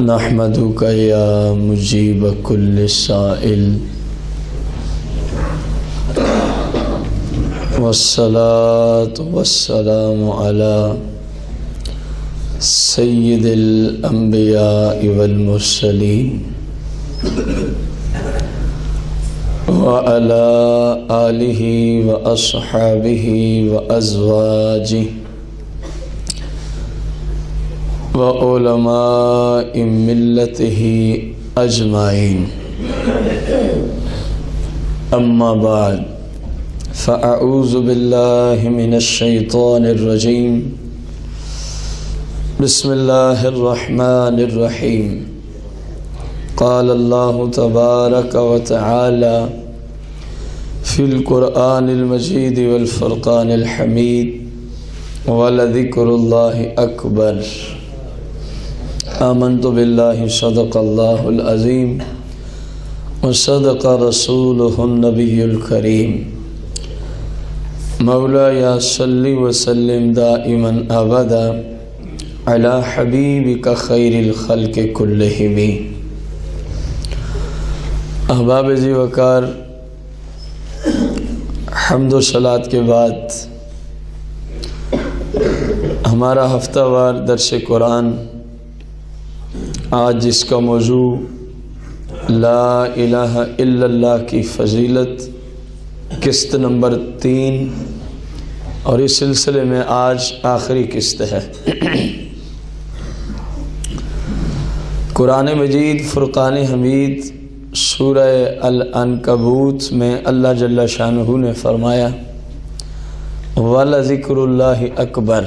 نحمدک یا مجیب کل سائل والصلاة والسلام علی سید الانبیاء والمرسلین وعلی آلہ واصحابہ وازواجہ وعلماء ملتہ اجمعین، اما بعد فاعوذ باللہ من الشیطان الرجیم، بسم اللہ الرحمن الرحیم۔ قال اللہ تبارک وتعالی فی القرآن المجید والفرقان الحمید، ولذکر اللہ اکبر۔ آمنت باللہ صدق اللہ العظیم وصدق رسولہ النبی الکریم۔ مولایا صلی وسلم دائما ابدا علی حبیبک خیر الخلق کلہم۔ احباب ذی وقار، حمد و صلاۃ کے بعد ہمارا ہفتہ وار درس قرآن، آج جس کا موضوع لا الہ الا اللہ کی فضیلت، قسط نمبر 3، اور اس سلسلے میں آج آخری قسط ہے۔ قرآن مجید فرقان حمید سورہ العنکبوت میں اللہ جل شانہ نے فرمایا وَلَذِكْرُ اللَّهِ أَكْبَرُ،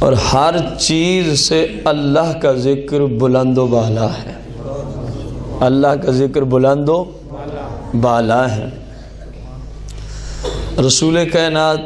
اور ہر چیز سے اللہ کا ذکر بلند و بالا ہے۔ اللہ کا ذکر بلند و بالا ہے۔ رسول کائنات،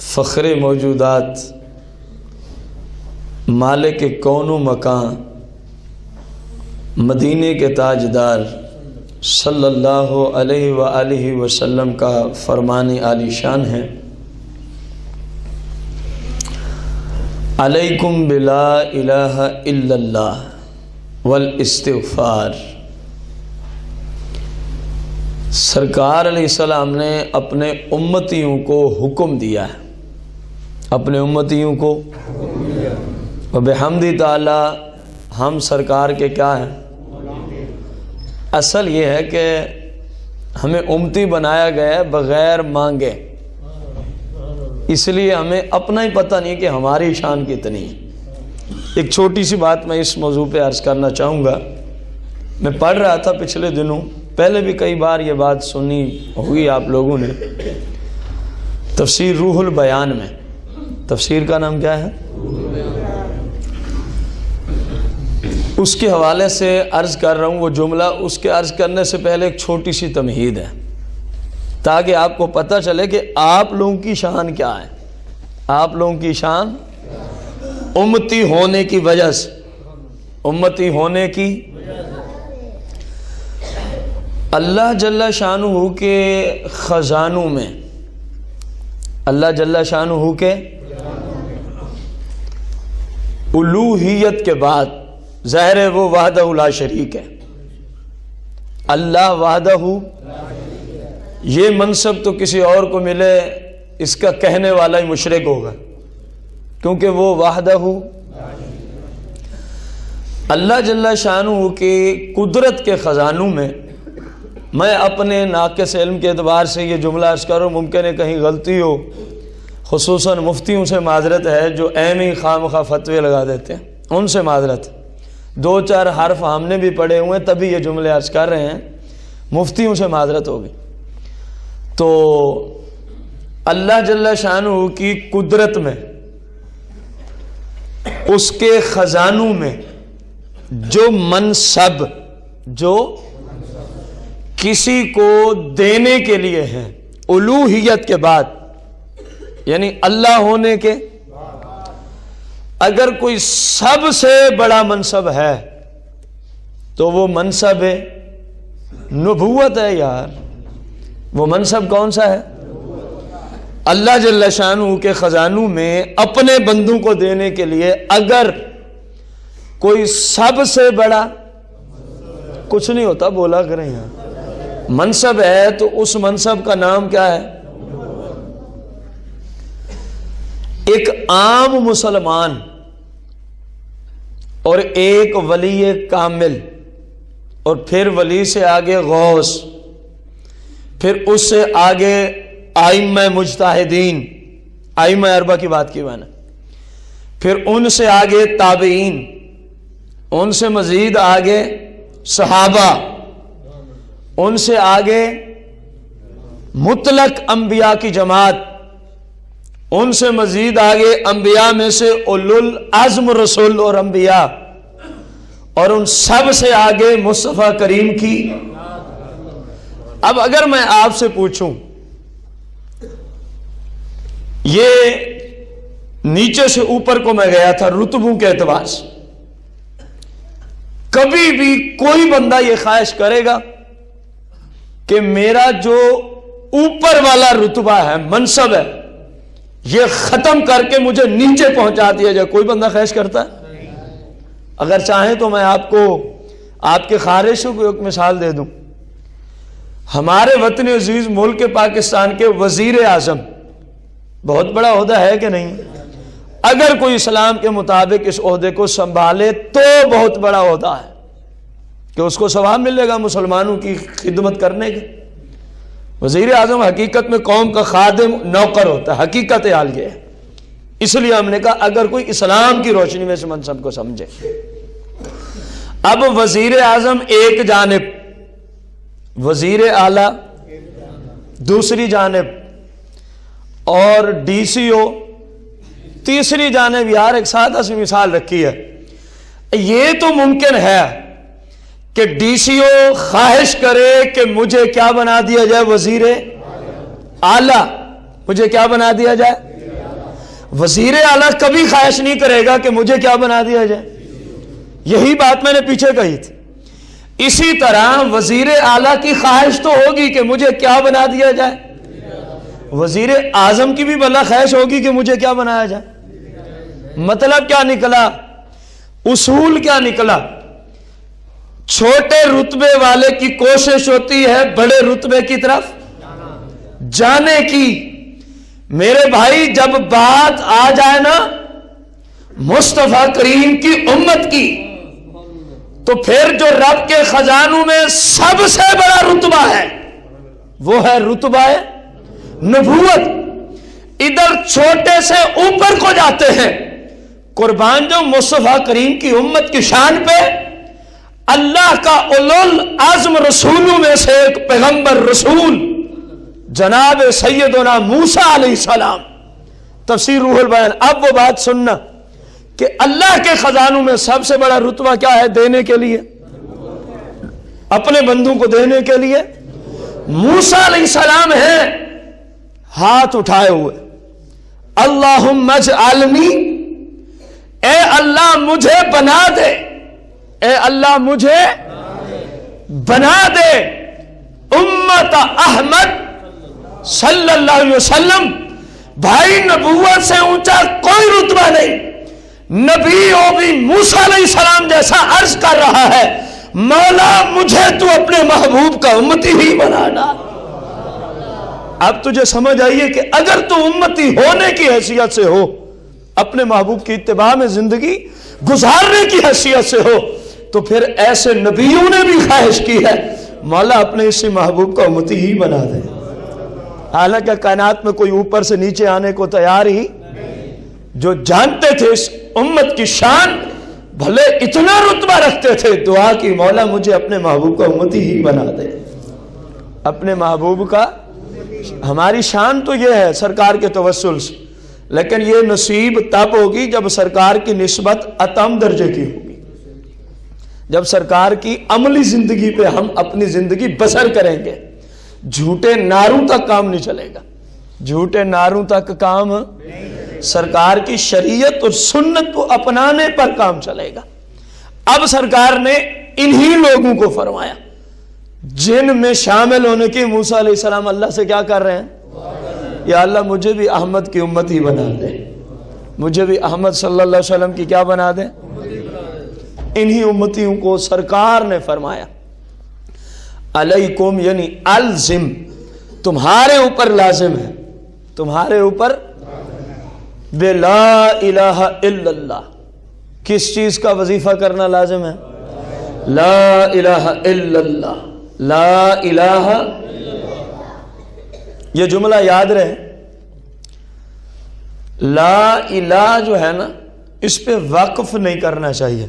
فخر موجودات، مالک کون و مکان، مدینے کے تاجدار صلی اللہ علیہ وآلہ وسلم کا فرمان عالی شان ہے، علیکم بلا الہ الا اللہ والاستغفار۔ سرکار علیہ السلام نے اپنے امتیوں کو حکم دیا ہے، اپنے امتیوں کو، وبحمد تعالی ہم سرکار کے کیا ہیں؟ اصل یہ ہے کہ ہمیں امتی بنایا گیا ہے بغیر مانگے، اس لیے ہمیں اپنا ہی پتہ نہیں کہ ہماری شان کتنی ہے۔ ایک چھوٹی سی بات میں اس موضوع پہ عرض کرنا چاہوں گا۔ میں پڑھ رہا تھا پچھلے دنوں، پہلے بھی کئی بار یہ بات سنی ہوگی آپ لوگوں نے، تفسیر روح البیان میں، تفسیر کا نام کیا ہے؟ اس کے حوالے سے عرض کر رہا ہوں وہ جملہ۔ اس کے عرض کرنے سے پہلے ایک چھوٹی سی تمہید ہے، تاکہ آپ کو پتہ چلے کہ آپ لوگوں کی شان کیا ہے۔ آپ لوگوں کی شان امتی ہونے کی وجہ سے، امتی ہونے کی، اللہ جل شانہ کے خزانوں میں، اللہ جل شانہ کے الوہیت کے بعد ظاہر ہے وہ وحدہ لا شریک ہے۔ اللہ وحدہ، یہ منصب تو کسی اور کو ملے اس کا کہنے والا ہی مشرک ہوگا، کیونکہ وہ وحدہ، اللہ جل شانہ کی قدرت کے خزانوں میں۔ میں اپنے ناقص علم کے اعتبار سے یہ جملہ عرض کروں، ممکن ہے کہیں غلطی ہو، خصوصاً مفتیوں سے معذرت ہے جو ایم ہی خواہ مخواہ فتوے لگا دیتے ہیں، ان سے معذرت۔ 2-4 حرف ہم نے بھی پڑھے ہوئے تبھی یہ جملے عرض کر رہے ہیں، مفتیوں سے معذرت ہوگی۔ تو اللہ جل شانہ کی قدرت میں، اس کے خزانوں میں جو منصب جو کسی کو دینے کے لیے ہے الوہیت کے بعد، یعنی اللہ ہونے کے، اگر کوئی سب سے بڑا منصب ہے تو وہ منصب نبوت ہے یار۔ وہ منصب کون سا ہے؟ اللہ جل شانہ کے خزانوں میں اپنے بندوں کو دینے کے لیے اگر کوئی سب سے بڑا کچھ نہیں ہوتا، بولا کریں یہاں، منصب ہے تو اس منصب کا نام کیا ہے؟ ایک عام مسلمان اور ایک ولی کامل، اور پھر ولی سے آگے غوث، پھر اس سے آگے ائمہ مجتہدین، ائمہ اربعہ کی بات کی میں نے، پھر ان سے آگے تابعین، ان سے مزید آگے صحابہ، ان سے آگے مطلق انبیاء کی جماعت، ان سے مزید آگے انبیاء میں سے اولو العزم رسول اور انبیاء، اور ان سب سے آگے مصطفیٰ کریم کی۔ اب اگر میں آپ سے پوچھوں، یہ نیچے سے اوپر کو میں گیا تھا رتبوں کے اعتبار سے، کبھی بھی کوئی بندہ یہ خواہش کرے گا کہ میرا جو اوپر والا رتبہ ہے، منصب ہے، یہ ختم کر کے مجھے نیچے پہنچا دیا جائے؟ کوئی بندہ خواہش کرتا ہے؟ اگر چاہیں تو میں آپ کو آپ کے خواہشوں کو ایک مثال دے دوں۔ ہمارے وطن عزیز ملک پاکستان کے وزیر اعظم بہت بڑا عہدہ ہے کہ نہیں؟ اگر کوئی اسلام کے مطابق اس عہدے کو سنبھالے تو بہت بڑا عہدہ ہے کہ اس کو ثواب ملے گا مسلمانوں کی خدمت کرنے کے۔ وزیر اعظم حقیقت میں قوم کا خادم، نوکر ہوتا ہے، حقیقت حال یہ ہے۔ اس لیے ہم نے کہا اگر کوئی اسلام کی روشنی میں اس منصب کو سمجھے۔ اب وزیر اعظم ایک جانب، وزیر اعلی دوسری جانب، اور ڈی سی او تیسری جانب۔ یار ایک سادہ سی مثال رکھی ہے، یہ تو ممکن ہے کہ ڈی سی او خواہش کرے کہ مجھے کیا بنا دیا جائے؟ وزیر اعلی، مجھے کیا بنا دیا جائے؟ وزیر اعلی کبھی خواہش نہیں کرے گا کہ مجھے کیا بنا دیا جائے۔ یہی بات میں نے پیچھے کہی تھی۔ اسی طرح وزیر اعلی کی خواہش تو ہوگی کہ مجھے کیا بنا دیا جائے، وزیر اعظم کی بھی بلا خواہش ہوگی کہ مجھے کیا بنایا جائے۔ مطلب کیا نکلا؟ اصول کیا نکلا؟ چھوٹے رتبے والے کی کوشش ہوتی ہے بڑے رتبے کی طرف جانے کی۔ میرے بھائی جب بات آ جائے نا مصطفیٰ کریم کی امت کی، تو پھر جو رب کے خزانوں میں سب سے بڑا رتبہ ہے وہ ہے رتبہ نبوت۔ ادھر چھوٹے سے اوپر کو جاتے ہیں، قربان جو مصطفیٰ کریم کی امت کی شان پہ اللہ کا اولو العزم رسولوں میں سے ایک پیغمبر رسول جناب سیدنا موسیٰ علیہ السلام، تفسیر روح البیان۔ اب وہ بات سننا کہ اللہ کے خزانوں میں سب سے بڑا رتبہ کیا ہے دینے کے لیے، اپنے بندوں کو دینے کے لیے؟ موسیٰ علیہ السلام ہیں ہاتھ اٹھائے ہوئے، اللہم اجعلنی، اے اللہ مجھے بنا دے، اے اللہ مجھے بنا دے امت احمد صلی اللہ علیہ وسلم۔ بھائی نبوت سے اونچا کوئی رتبہ نہیں، نبی ہو بھی موسیٰ علیہ السلام جیسا عرض کر رہا ہے، مولا مجھے تو اپنے محبوب کا امتی ہی بنا ڈال۔ اب تجھے سمجھ آئیے کہ اگر تو امتی ہونے کی حیثیت سے ہو، اپنے محبوب کی اتباع میں زندگی گزارنے کی حیثیت سے ہو، تو پھر ایسے نبیوں نے بھی خواہش کی ہے مولا اپنے اسی محبوب کا امتی ہی بنا دے۔ حالانکہ کائنات میں کوئی اوپر سے نیچے آنے کو تیار ہی، جو جانتے تھے اس امت کی شان، بھلے اتنا رتبہ رکھتے تھے، دعا کی مولا مجھے اپنے محبوب کا امتی ہی بنا دے، اپنے محبوب کا۔ ہماری شان تو یہ ہے سرکار کے توسل سے، لیکن یہ نصیب تب ہوگی جب سرکار کی نسبت اتم درجے کی ہوگی، جب سرکار کی عملی زندگی پہ ہم اپنی زندگی بسر کریں گے۔ جھوٹے نعروں تک کام نہیں چلے گا، جھوٹے نعروں تک کام، سرکار کی شریعت اور سنت کو اپنانے پر کام چلے گا۔ اب سرکار نے انہی لوگوں کو فرمایا جن میں شامل ہونے کی موسیٰ علیہ السلام اللہ سے کیا کر رہے ہیں؟ یا اللہ مجھے بھی احمد کی امت ہی بنا دے، مجھے بھی احمد صلی اللہ علیہ وسلم کی کیا بنا دے؟ انہی امتیوں کو سرکار نے فرمایا علیکم یعنی الزم، تمہارے اوپر لازم ہے، تمہارے اوپر بلا الہ الا اللہ، کس چیز کا وظیفہ کرنا لازم ہے؟ لا الہ الا اللہ، لا الہ، یہ جملہ یاد رہے، لا الہ جو ہے نا اس پہ وقف نہیں کرنا چاہیے،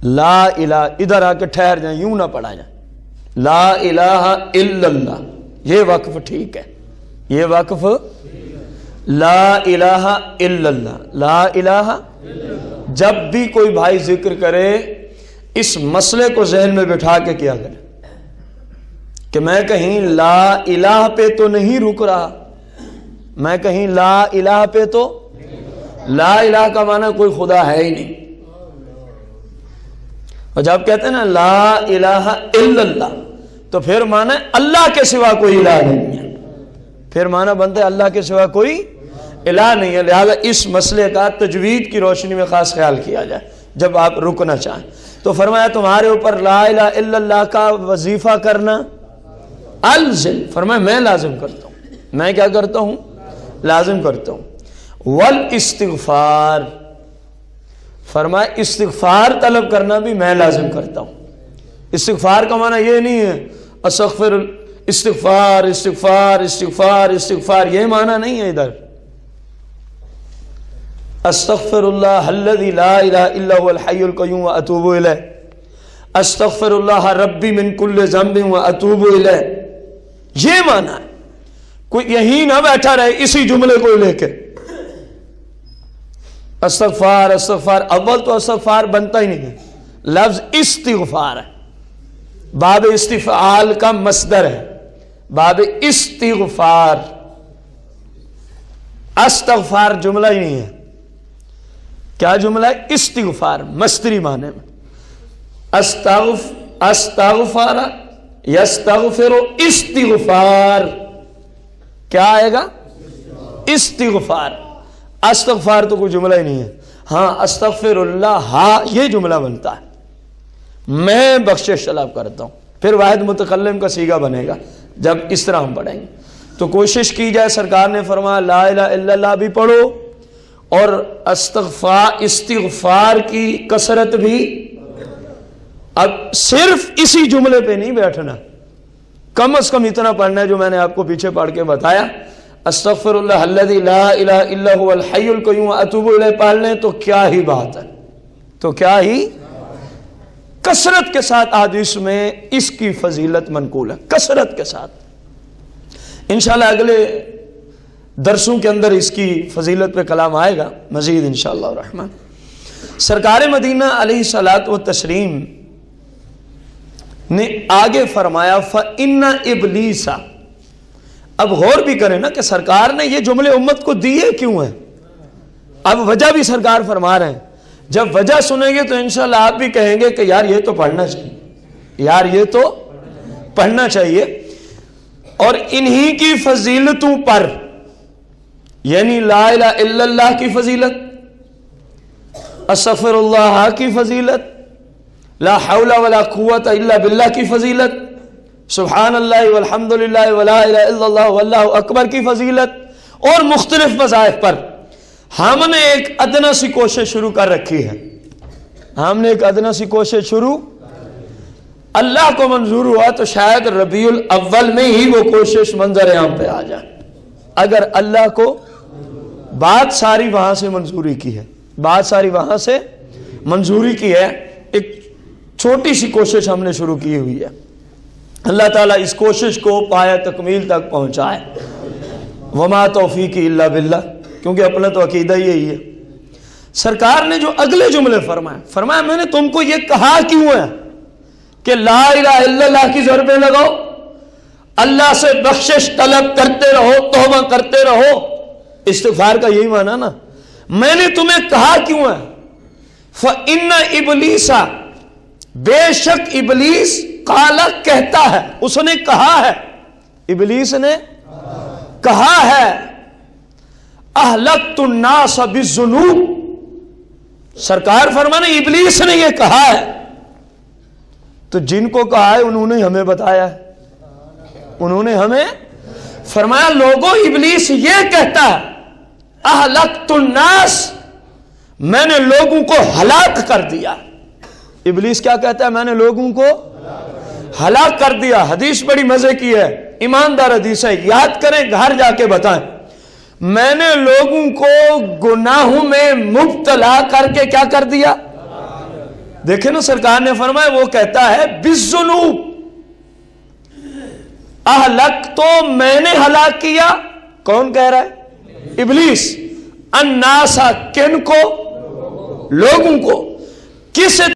لا الہ ادھر آ کے ٹھہر جائیں، یوں نہ پڑھا جائے، لا الہ الا اللہ، یہ وقف ٹھیک ہے، یہ وقف لا الہ الا اللہ، لا الہ، جب بھی کوئی بھائی ذکر کرے اس مسئلے کو ذہن میں بٹھا کے کیا کرے کہ میں کہیں لا الہ پہ تو نہیں رک رہا، میں کہیں لا الہ پہ تو، لا الہ کا معنی کوئی خدا ہے ہی نہیں، اور جب کہتے ہیں نا لا الہ الا اللہ تو پھر معنی اللہ کے سوا کوئی الہ نہیں ہے، پھر معنی بنتا ہے اللہ کے سوا کوئی الہ نہیں ہے، لہذا اس مسئلے کا تجوید کی روشنی میں خاص خیال کیا جائے جب آپ رکنا چاہیں۔ تو فرمایا تمہارے اوپر لا الہ الا اللہ کا وظیفہ کرنا الزم، فرمایا میں لازم کرتا ہوں، میں کیا کرتا ہوں؟ لازم کرتا ہوں۔ والاستغفار، فرمایا استغفار طلب کرنا بھی میں لازم کرتا ہوں۔ استغفار کا معنی یہ نہیں ہے استغفر، استغفار استغفار استغفار استغفار، یہ معنی نہیں ہے ادھر، استغفر اللہ الذی لا الہ الا هو الحی القیوم واتوب الیہ، استغفر اللہ ربی من کل ذنب واتوب الیہ، یہ معنی ہے۔ کوئی یہی نہ بیٹھا رہے اسی جملے کو لے کے استغفار استغفار، اول تو استغفار بنتا ہی نہیں ہے، لفظ استغفار ہے، باب استفعال کا مصدر ہے، باب استغفار، استغفار جملہ ہی نہیں ہے، کیا جملہ ہے؟ استغفار، مصدری معنی میں، استغفر یستغفر استغفار، کیا آئے گا؟ استغفار، استغفار تو کوئی جملہ ہی نہیں ہے، ہاں استغفر اللہ، ہاں یہ جملہ بنتا ہے، میں بخشش طلب کرتا ہوں، پھر واحد متکلم کا صیغہ بنے گا جب اس طرح ہم پڑھیں گے۔ تو کوشش کی جائے، سرکار نے فرمایا لا الہ الا اللہ بھی پڑھو اور استغفار کی کثرت بھی، اب صرف اسی جملے پہ نہیں بیٹھنا، کم از کم اتنا پڑھنا ہے جو میں نے آپ کو پیچھے پڑھ کے بتایا، استغفر اللہ الذی لا الہ الا هو الحی القیوم واتوب الیہ پڑھ لیں تو کیا ہی بات ہے، تو کیا ہی کثرت کے ساتھ حدیث میں اس کی فضیلت منقول ہے، کثرت کے ساتھ۔ انشاءاللہ اگلے درسوں کے اندر اس کی فضیلت پہ کلام آئے گا مزید انشاءاللہ الرحمن۔ سرکار مدینہ علیہ الصلاۃ والتسلیم نے آگے فرمایا فَإِنَّ إِبْلِيسَ، اب غور بھی کریں نا کہ سرکار نے یہ جملے امت کو دیے کیوں ہیں، اب وجہ بھی سرکار فرما رہے ہیں، جب وجہ سنیں گے تو انشاءاللہ آپ بھی کہیں گے کہ یار یہ تو پڑھنا چاہیے، یار یہ تو پڑھنا چاہیے، اور انہی کی فضیلتوں پر یعنی لا الہ الا اللہ کی فضیلت، استغفر اللہ کی فضیلت، لا حول ولا قوت الا باللہ کی فضیلت، سبحان اللہ والحمد للہ ولا الہ الا اللہ واللہ اکبر کی فضیلت، اور مختلف وظائف پر ہم نے ایک ادنا سی کوشش شروع کر رکھی ہے، ہم نے ایک ادنا سی کوشش شروع، اللہ کو منظور ہوا تو شاید ربیع الاول میں ہی وہ کوشش منظر عام پہ آ جائے، اگر اللہ کو بات ساری وہاں سے منظوری کی ہے، بات ساری وہاں سے منظوری کی ہے، ایک چھوٹی سی کوشش ہم نے شروع کی ہوئی ہے، اللہ تعالیٰ اس کوشش کو پایہ تکمیل تک پہنچائے، وما توفیقی الا باللہ، کیونکہ اپنا تو عقیدہ یہی ہے۔ سرکار نے جو اگلے جملے فرمایا میں نے تم کو یہ کہا کیوں ہے کہ لا الہ الا اللہ کی ضربیں لگاؤ، اللہ سے بخشش طلب کرتے رہو، توبہ کرتے رہو، استغفار کا یہی معنی نا، میں نے تمہیں کہا کیوں ہے؟ فَإِنَّ إِبْلِيسَ، بے شک ابلیس، قالا کہتا ہے، اس نے کہا ہے، ابلیس نے کہا ہے، اہلکت الناس بالذنوب، سرکار فرمانے ابلیس نے یہ کہا ہے، تو جن کو کہا ہے انہوں نے ہمیں بتایا ہے، انہوں نے ہمیں فرمایا لوگوں ابلیس یہ کہتا ہے اہلکت الناس، میں نے لوگوں کو ہلاک کر دیا۔ ابلیس کیا کہتا ہے؟ میں نے لوگوں کو ہلاک کر دیا۔ حدیث بڑی مزے کی ہے، ایماندار حدیث ہے، یاد کریں گھر جا کے بتائیں۔ میں نے لوگوں کو گناہوں میں مبتلا کر کے کیا کر دیا؟ دیکھیں نا سرکار نے فرمایا، وہ کہتا ہے بالذنوب، اہلک تو میں نے ہلاک کیا، کون کہہ رہا ہے؟ ابلیس۔ الناس کن کو؟ لوگوں کو۔ کس